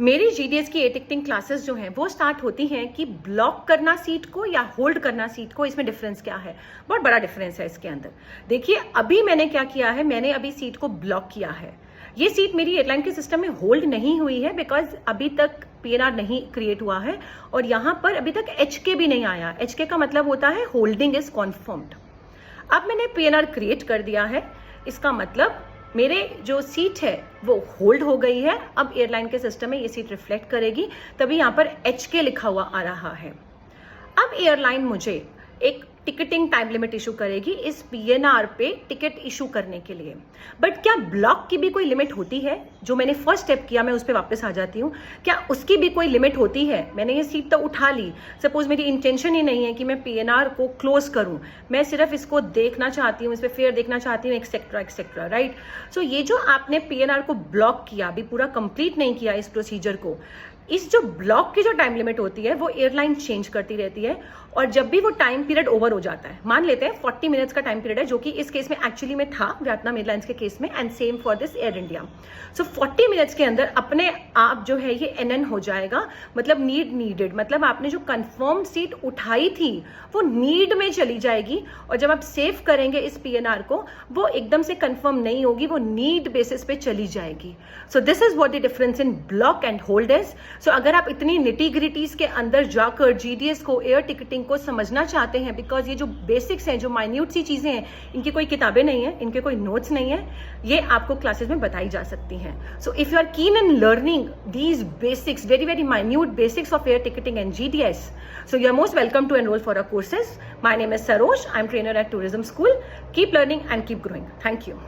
मेरी जीडीएस की air ticketing classes जो हैं वो स्टार्ट होती हैं कि ब्लॉक करना सीट को या होल्ड करना सीट को, इसमें डिफरेंस क्या है। बहुत बड़ा डिफरेंस है इसके अंदर। देखिए अभी मैंने क्या किया है, मैंने अभी सीट को ब्लॉक किया है। ये सीट मेरी एयरलाइन के सिस्टम में होल्ड नहीं हुई है बिकॉज अभी तक पीएनआर नहीं क्रिएट हुआ है और यहां पर अभी तक एचके भी नहीं आया। एचके का मतलब होता है होल्डिंग इज कॉन्फर्म्ड। अब मैंने पीएनआर क्रिएट कर दिया है, इसका मतलब मेरे जो सीट है वो होल्ड हो गई है। अब एयरलाइन के सिस्टम में ये सीट रिफ्लेक्ट करेगी, तभी यहां पर एचके लिखा हुआ आ रहा है। अब एयरलाइन मुझे एक टिकटिंग टाइम लिमिट इशू करेगी इस पीएनआर पे टिकट इशू करने के लिए। बट क्या ब्लॉक की भी कोई लिमिट होती है? जो मैंने फर्स्ट स्टेप किया मैं उस पर वापस आ जाती हूँ। क्या उसकी भी कोई लिमिट होती है? मैंने ये सीट तो उठा ली, सपोज मेरी इंटेंशन ही नहीं है कि मैं पीएनआर को क्लोज करूं, मैं सिर्फ इसको देखना चाहती हूँ, इस पर फेयर देखना चाहती हूँ, एक्सेट्रा एक्सेट्रा, राइट। सो ये जो आपने पीएनआर को ब्लॉक किया, अभी पूरा कंप्लीट नहीं किया इस प्रोसीजर को, इस जो ब्लॉक की जो टाइम लिमिट होती है वो एयरलाइन चेंज करती रहती है। और जब भी वो टाइम पीरियड ओवर हो जाता है, मान लेते हैं 40 मिनट्स का टाइम पीरियड है, जो कि इस केस में एक्चुअली में था वियतनाम एयरलाइंस के केस में, and same for this air India. So 40 minutes के अंदर अपने आप जो है ये एनएन हो जाएगा, मतलब नीडेड, मतलब आपने जो कंफर्म सीट उठाई थी वो नीड में चली जाएगी। और जब आप सेव करेंगे इस पीएनआर को, वो एकदम से कंफर्म नहीं होगी, वो नीड बेसिस पे चली जाएगी। So this is what the difference in block and hold is. So अगर आप इतनी निटी-ग्रिटीज के अंदर जाकर जीडीएस को, एयर टिकटिंग को समझना चाहते हैं, बिकॉज ये जो बेसिक्स हैं, जो माइन्यूट सी चीजें हैं, इनकी कोई किताबें नहीं है, इनके कोई नोट्स नहीं है, ये आपको क्लासेस में बताई जा सकती हैं। So if you are keen in learning these basics, very very minute basics of air ticketing and GDS, so you are most welcome to enroll for our courses. My name is Saroj. I'm trainer at Tourism School. Keep learning and keep growing. Thank you.